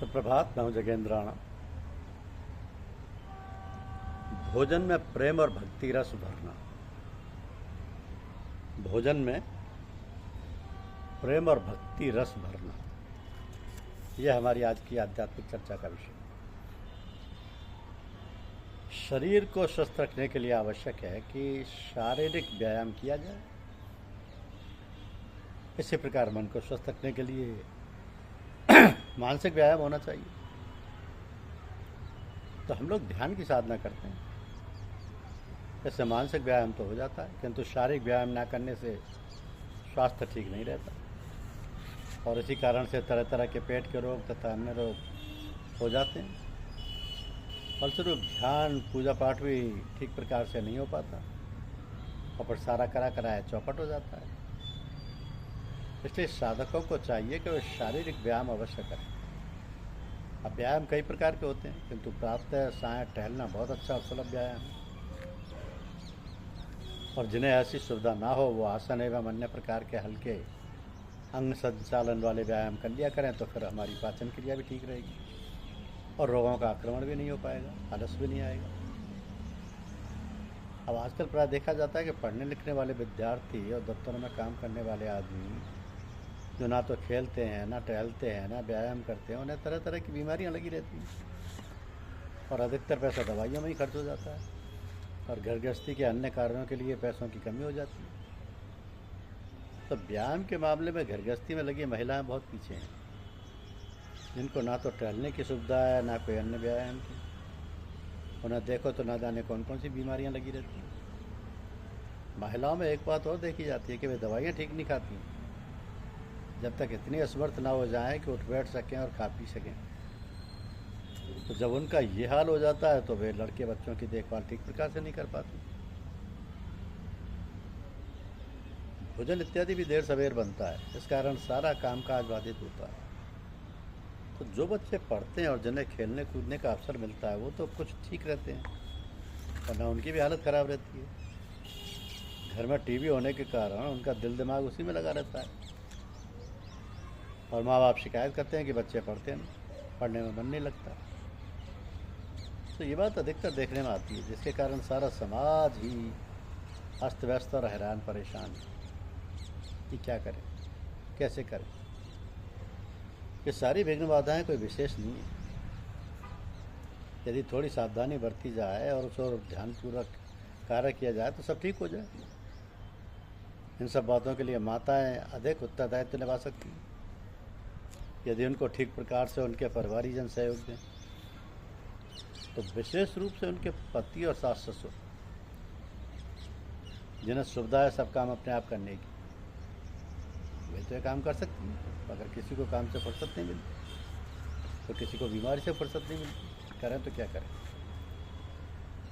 सुप्रभात। मैं हूं जगेंद्र राणा। भोजन में प्रेम और भक्ति रस भरना। भोजन में प्रेम और भक्ति रस भरना, यह हमारी आज की आध्यात्मिक चर्चा का विषय। शरीर को स्वस्थ रखने के लिए आवश्यक है कि शारीरिक व्यायाम किया जाए। इसी प्रकार मन को स्वस्थ रखने के लिए मानसिक व्यायाम होना चाहिए। तो हम लोग ध्यान की साधना करते हैं, इससे मानसिक व्यायाम तो हो जाता है, किंतु शारीरिक व्यायाम ना करने से स्वास्थ्य ठीक नहीं रहता और इसी कारण से तरह तरह के पेट के रोग तथा अन्य रोग हो जाते हैं। फलस्वरूप ध्यान पूजा पाठ भी ठीक प्रकार से नहीं हो पाता और फिर सारा करा कराया चौपट हो जाता है। इसलिए साधकों को चाहिए कि वे शारीरिक व्यायाम अवश्य करें। अब व्यायाम कई प्रकार के होते हैं, किंतु प्रातः सायं टहलना बहुत अच्छा और सुलभ व्यायाम है। और जिन्हें ऐसी सुविधा ना हो वो आसन एवं अन्य प्रकार के हल्के अंग संचालन वाले व्यायाम कर लिया करें, तो फिर हमारी पाचन क्रिया भी ठीक रहेगी और रोगों का आक्रमण भी नहीं हो पाएगा, आलस भी नहीं आएगा। अब आजकल प्राय देखा जाता है कि पढ़ने लिखने वाले विद्यार्थी और दफ्तरों में काम करने वाले आदमी जो ना तो खेलते हैं, ना टहलते हैं, ना व्यायाम करते हैं, उन्हें तरह तरह की बीमारियां लगी रहती हैं और अधिकतर पैसा दवाइयों में ही खर्च हो जाता है और घर गृहस्थी के अन्य कार्यों के लिए पैसों की कमी हो जाती है। तो व्यायाम के मामले में घर गृहस्थी में लगी महिलाएं बहुत पीछे हैं, जिनको ना तो टहलने की सुविधा है, ना कोई अन्य व्यायाम की। उन्हें देखो तो ना जाने कौन कौन सी बीमारियां लगी रहती हैं। महिलाओं में एक बात और देखी जाती है कि वे दवाइयाँ ठीक नहीं खाती जब तक इतनी असमर्थ ना हो जाएं कि उठ बैठ सकें और खा पी सकें। तो जब उनका ये हाल हो जाता है तो वे लड़के बच्चों की देखभाल ठीक प्रकार से नहीं कर पाती। भोजन इत्यादि भी देर सवेर बनता है, इस कारण सारा कामकाज बाधित होता है। तो जो बच्चे पढ़ते हैं और जिन्हें खेलने कूदने का अवसर मिलता है वो तो कुछ ठीक रहते हैं, वरना उनकी भी हालत ख़राब रहती है। घर में टीवी होने के कारण उनका दिल दिमाग उसी में लगा रहता है और माँ बाप शिकायत करते हैं कि बच्चे पढ़ते नहीं, पढ़ने में मन नहीं लगता। तो ये बात अधिकतर देखने में आती है, जिसके कारण सारा समाज ही अस्त व्यस्त और हैरान परेशान है कि क्या करें, कैसे करें। ये सारी विघ्न बाधाएं कोई विशेष नहीं है। यदि थोड़ी सावधानी बरती जाए और उस ओर ध्यानपूर्वक कार्य किया जाए तो सब ठीक हो जाए। इन सब बातों के लिए माताएं अधिक उत्तरदायित्व निभा सकती हैं यदि उनको ठीक प्रकार से उनके परिवारीजन सहयोग दें। तो विशेष रूप से उनके पति और सास ससुर, जिन्हें सुविधा है सब काम अपने आप करने की, वे तो ये काम कर सकती हैं। अगर किसी को काम से फुर्सत नहीं मिलती तो किसी को बीमारी से फुर्सत नहीं मिलती, करें तो क्या करें।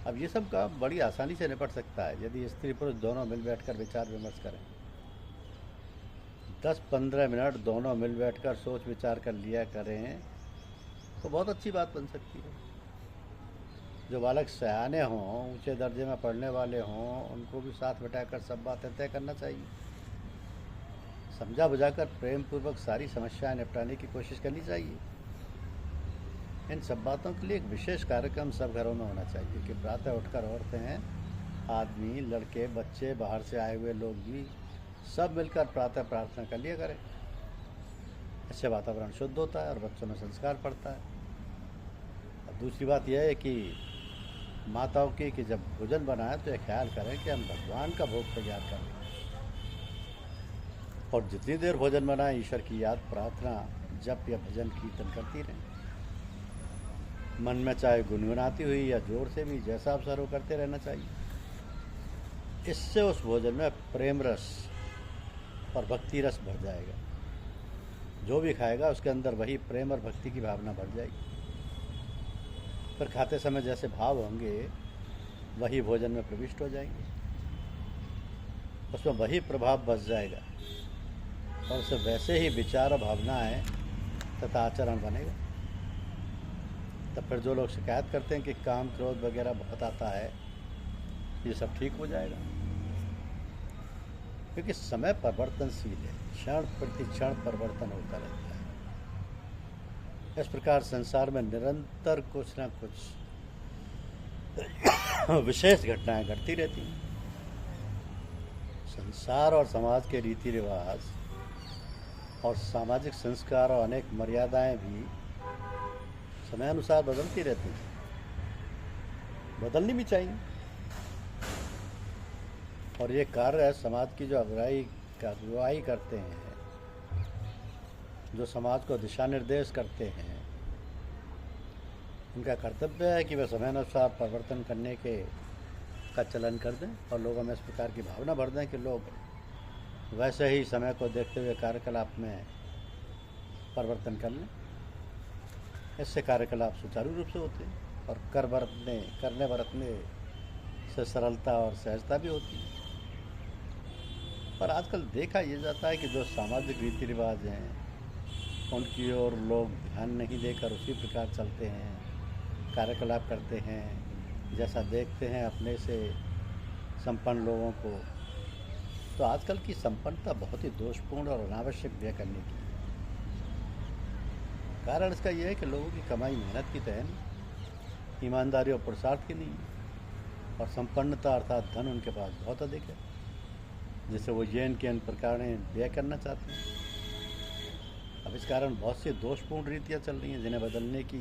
अब ये सब काम बड़ी आसानी से निपट सकता है यदि स्त्री पुरुष दोनों मिल बैठकर विचार विमर्श करें। 10-15 मिनट दोनों मिल बैठकर सोच विचार कर लिया करें तो बहुत अच्छी बात बन सकती है। जो बालक सयाने हों, ऊंचे दर्जे में पढ़ने वाले हों, उनको भी साथ बिठाकर सब बातें तय करना चाहिए। समझा बुझाकर प्रेम पूर्वक सारी समस्याएं निपटाने की कोशिश करनी चाहिए। इन सब बातों के लिए एक विशेष कार्यक्रम सब घरों में होना चाहिए कि प्रातः उठकर औरतें, आदमी, लड़के, बच्चे, बाहर से आए हुए लोग भी सब मिलकर प्रातः प्रार्थना कर लिया करें। इससे वातावरण शुद्ध होता है और बच्चों में संस्कार पड़ता है। और दूसरी बात यह है कि माताओं की कि जब भोजन बनाए तो यह ख्याल करें कि हम भगवान का भोग तैयार करें और जितनी देर भोजन बनाए ईश्वर की याद, प्रार्थना, जप या भजन कीर्तन करती रहें। मन में चाहे गुनगुनाती हुई या जोर से भी, जैसा अवसर हो करते रहना चाहिए। इससे उस भोजन में प्रेम रस और भक्ति रस भर जाएगा। जो भी खाएगा उसके अंदर वही प्रेम और भक्ति की भावना बढ़ जाएगी। फिर खाते समय जैसे भाव होंगे वही भोजन में प्रविष्ट हो जाएंगे, उसमें वही प्रभाव बस जाएगा और उससे वैसे ही विचार और भावनाएं तथा आचरण बनेगा। तब फिर जो लोग शिकायत करते हैं कि काम क्रोध वगैरह बहुत आता है, ये सब ठीक हो जाएगा। क्योंकि समय परिवर्तनशील है, क्षण प्रति क्षण परिवर्तन होता रहता है। इस प्रकार संसार में निरंतर कुछ ना कुछ विशेष घटनाएं घटती रहती हैं। संसार और समाज के रीति रिवाज और सामाजिक संस्कार और अनेक मर्यादाएं भी समयानुसार बदलती रहती हैं, बदलनी भी चाहिए। और ये कार्य समाज की जो अगुवाई करते हैं, जो समाज को दिशा निर्देश करते हैं, उनका कर्तव्य है कि वे समयानुसार परिवर्तन करने का चलन कर दें और लोगों में इस प्रकार की भावना भर दें कि लोग वैसे ही समय को देखते हुए कार्यकलाप में परिवर्तन कर लें। इससे कार्यकलाप सुचारू रूप से होते हैं और करने बरतने से सरलता और सहजता भी होती है। पर आजकल देखा यह जाता है कि जो सामाजिक रीति रिवाज हैं उनकी ओर लोग ध्यान नहीं देकर उसी प्रकार चलते हैं, कार्यकलाप करते हैं जैसा देखते हैं अपने से संपन्न लोगों को। तो आजकल की संपन्नता बहुत ही दोषपूर्ण और अनावश्यक व्यय करने की है। कारण इसका यह है कि लोगों की कमाई मेहनत की तय नहीं, ईमानदारी और पुरुषार्थ की नहीं है, और संपन्नता अर्थात धन उनके पास बहुत अधिक है जिसे वो ये के अन्य प्रकार व्यय करना चाहते हैं। अब इस कारण बहुत सी दोषपूर्ण रीतियाँ चल रही हैं जिन्हें बदलने की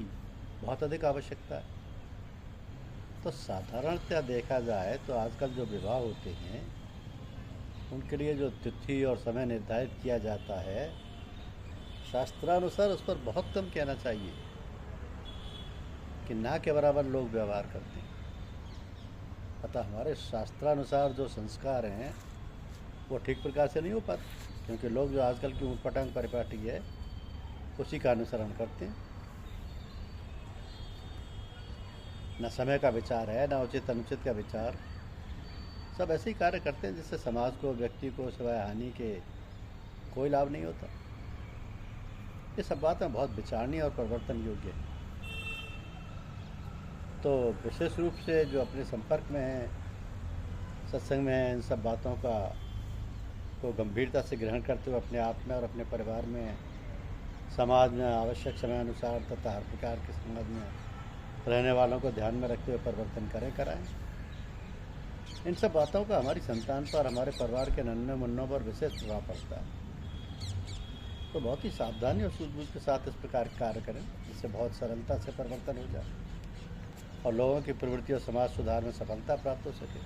बहुत अधिक आवश्यकता है। तो साधारणतः देखा जाए तो आजकल जो विवाह होते हैं उनके लिए जो तिथि और समय निर्धारित किया जाता है, शास्त्रानुसार उस पर बहुत कम कहना चाहिए कि ना के बराबर लोग व्यवहार करते हैं। अतः हमारे शास्त्रानुसार जो संस्कार हैं वो ठीक प्रकार से नहीं हो पाते, क्योंकि लोग जो आजकल की ऊटपटांग परिपाटी है उसी का अनुसरण करते हैं। न समय का विचार है, न उचित अनुचित का विचार, सब ऐसे ही कार्य करते हैं जिससे समाज को, व्यक्ति को सिवाय हानि के कोई लाभ नहीं होता। ये सब बातें बहुत विचारणीय और परिवर्तन योग्य है। तो विशेष रूप से जो अपने संपर्क में हैं, सत्संग में हैं, इन सब बातों को गंभीरता से ग्रहण करते हुए अपने आप में और अपने परिवार में, समाज में आवश्यक समय अनुसार तथा हर प्रकार के समाज में रहने वालों को ध्यान में रखते हुए परिवर्तन कराएं। इन सब बातों का हमारी संतान पर, हमारे परिवार के नन्हे मुन्नों पर विशेष प्रभाव पड़ता है। तो बहुत ही सावधानी और सूझबूझ के साथ इस प्रकार कार्य करें जिससे बहुत सरलता से परिवर्तन हो जाए और लोगों की प्रवृत्ति और समाज सुधार में सफलता प्राप्त हो सके।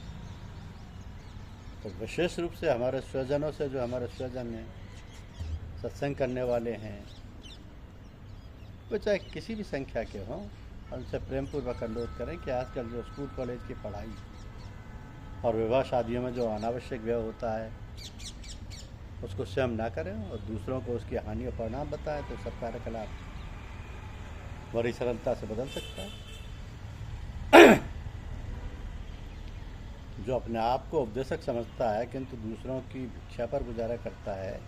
तो विशेष रूप से हमारे स्वजनों से, जो हमारे स्वजन हैं, सत्संग करने वाले हैं, वो चाहे किसी भी संख्या के हों, उनसे प्रेमपूर्वक अनुरोध करें कि आजकल जो स्कूल कॉलेज की पढ़ाई और विवाह शादियों में जो अनावश्यक व्यय होता है उसको स्वयं ना करें और दूसरों को उसकी हानि और परिणाम बताएं, तो सब कार्यकलाप बड़ी सरलता से बदल सकता है। जो अपने आप को उपदेशक समझता है किंतु दूसरों की भिक्षा पर गुजारा करता है,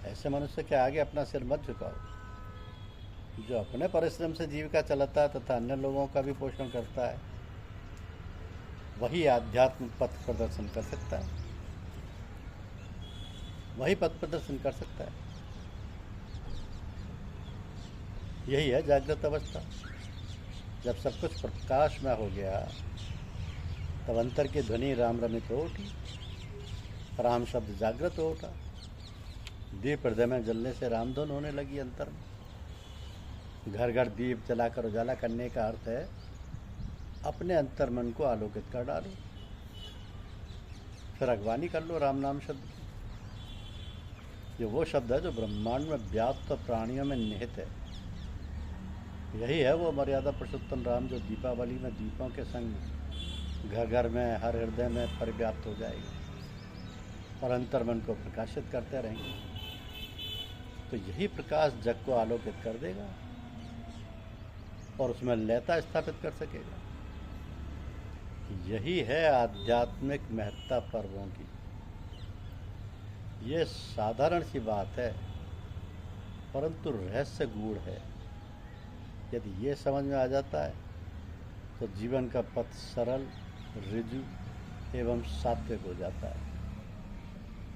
ऐसे मनुष्य के आगे अपना सिर मत झुकाओ। जो अपने परिश्रम से जीविका चलाता है तथा अन्य लोगों का भी पोषण करता है, वही आध्यात्म पथ प्रदर्शन कर सकता है, वही पथ प्रदर्शन कर सकता है। यही है जागृत अवस्था। जब सब कुछ प्रकाश में हो गया तब अंतर की ध्वनि राम रमित हो उठी, राम शब्द जागृत हो उठा, दीप हृदय में जलने से रामधुन होने लगी अंतर में। घर घर दीप जलाकर उजाला करने का अर्थ है अपने अंतर मन को आलोकित कर डालो, फिर अगवानी कर लो राम नाम शब्द की। ये वो शब्द है जो ब्रह्मांड में व्याप्त प्राणियों में निहित है। यही है वो मर्यादा पुरुषोत्तम राम जो दीपावली में दीपों के संग घर घर में, हर हृदय में परिव्याप्त हो जाएगी और अंतर्मन को प्रकाशित करते रहेंगे। तो यही प्रकाश जग को आलोकित कर देगा और उसमें लयता स्थापित कर सकेगा। यही है आध्यात्मिक महत्ता पर्वों की। ये साधारण सी बात है परंतु रहस्य गूढ़ है। यदि ये समझ में आ जाता है तो जीवन का पथ सरल, ऋजु एवं सात्विक हो जाता है।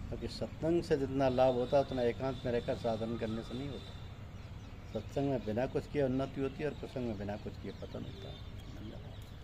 क्योंकि सत्संग से जितना लाभ होता है उतना एकांत में रहकर साधन करने से नहीं होता। सत्संग में बिना कुछ किए उन्नति होती है और कुसंग में बिना कुछ किए पतन होता है। धन्यवाद।